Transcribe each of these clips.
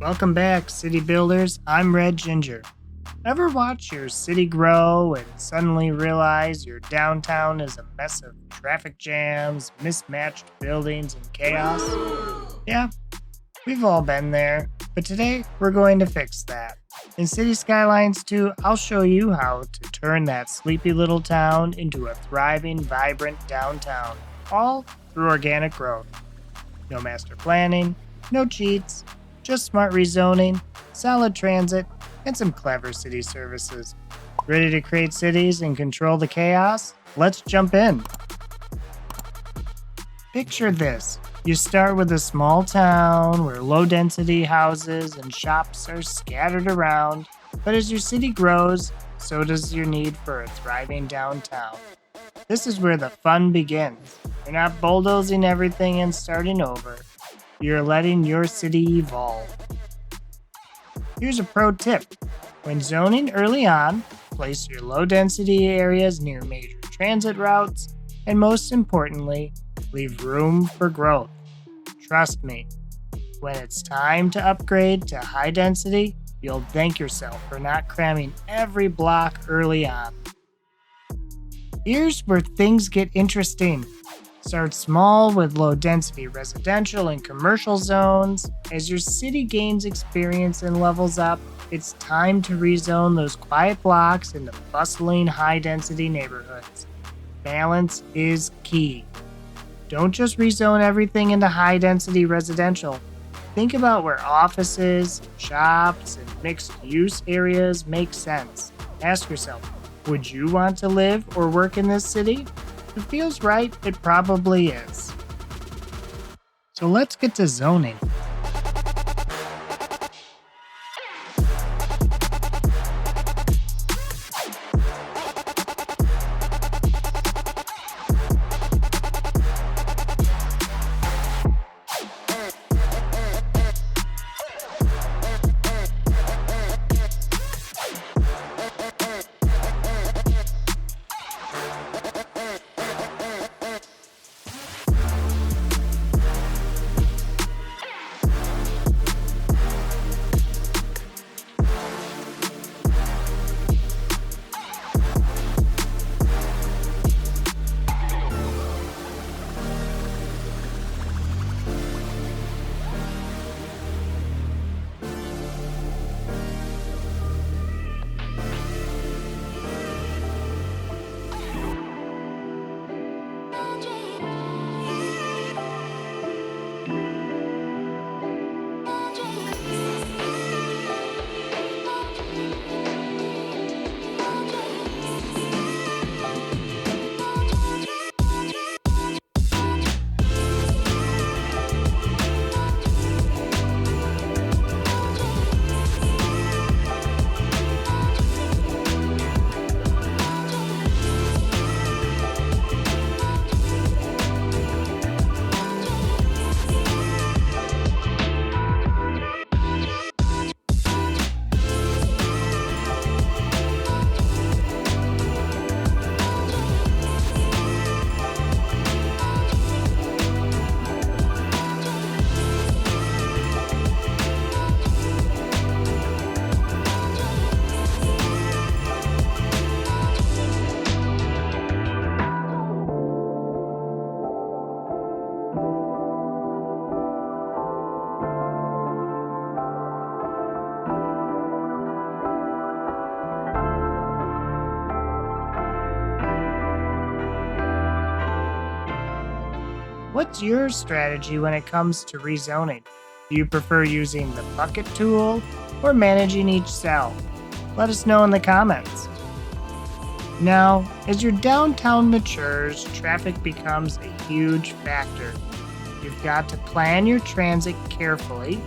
Welcome back, city builders. I'm Red Ginger. Ever watch your city grow and suddenly realize your downtown is a mess of traffic jams, mismatched buildings, and chaos? Yeah, we've all been there. But today, we're going to fix that. In City Skylines 2, I'll show you how to turn that sleepy little town into a thriving, vibrant downtown, all through organic growth. No master planning, no cheats, just smart rezoning, solid transit, and some clever city services. Ready to create cities and control the chaos? Let's jump in. Picture this. You start with a small town where low-density houses and shops are scattered around, but as your city grows, so does your need for a thriving downtown. This is where the fun begins. You're not bulldozing everything and starting over. You're letting your city evolve. Here's a pro tip. When zoning early on, place your low-density areas near major transit routes, and most importantly, leave room for growth. Trust me, when it's time to upgrade to high density, you'll thank yourself for not cramming every block early on. Here's where things get interesting. Start small with low-density residential and commercial zones. As your city gains experience and levels up, it's time to rezone those quiet blocks into bustling, high-density neighborhoods. Balance is key. Don't just rezone everything into high-density residential. Think about where offices, shops, and mixed-use areas make sense. Ask yourself, would you want to live or work in this city? If it feels right, it probably is. So let's get to zoning. What's your strategy when it comes to rezoning? Do you prefer using the bucket tool or managing each cell? Let us know in the comments. Now, as your downtown matures, traffic becomes a huge factor. You've got to plan your transit carefully,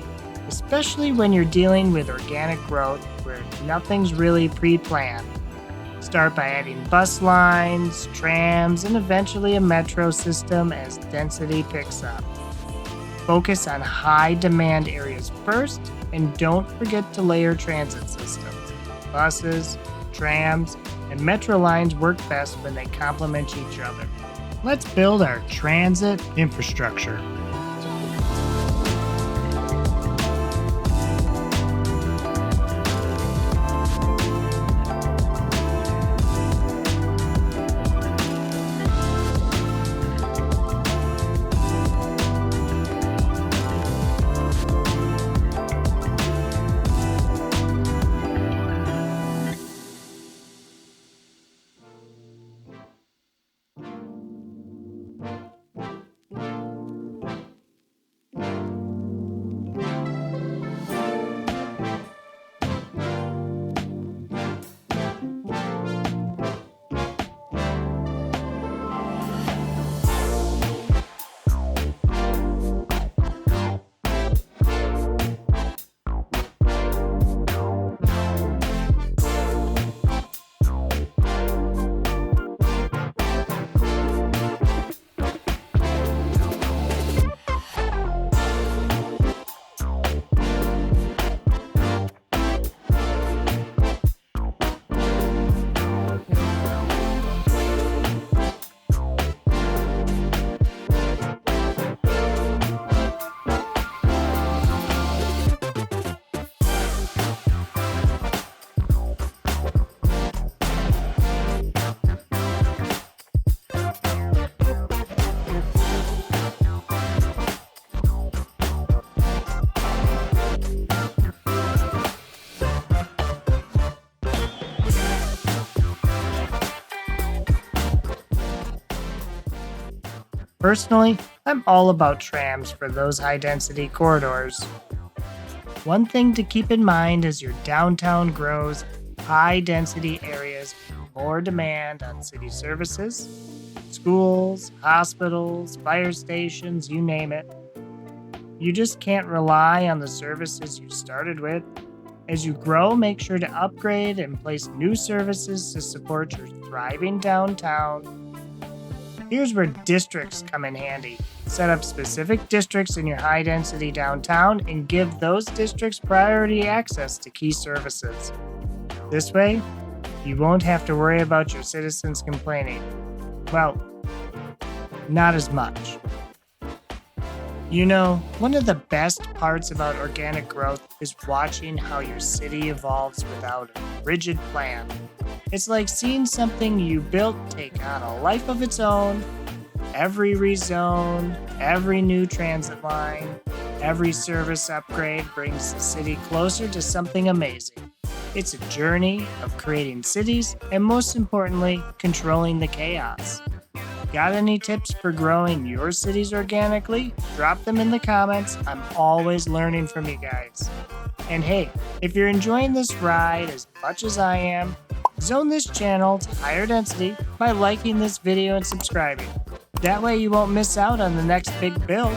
especially when you're dealing with organic growth where nothing's really pre-planned. Start by adding bus lines, trams, and eventually a metro system as density picks up. Focus on high-demand areas first, and don't forget to layer transit systems. Buses, trams, and metro lines work best when they complement each other. Let's build our transit infrastructure. Personally, I'm all about trams for those high density corridors. One thing to keep in mind as your downtown grows, high density areas put more demand on city services, schools, hospitals, fire stations, you name it. You just can't rely on the services you started with. As you grow, make sure to upgrade and place new services to support your thriving downtown. Here's where districts come in handy. Set up specific districts in your high density downtown and give those districts priority access to key services. This way, you won't have to worry about your citizens complaining. Well, not as much. You know, one of the best parts about organic growth is watching how your city evolves without a rigid plan. It's like seeing something you built take on a life of its own. Every rezone, every new transit line, every service upgrade brings the city closer to something amazing. It's a journey of creating cities and, most importantly, controlling the chaos. Got any tips for growing your cities organically? Drop them in the comments. I'm always learning from you guys. And hey, if you're enjoying this ride as much as I am, zone this channel to higher density by liking this video and subscribing. That way you won't miss out on the next big build.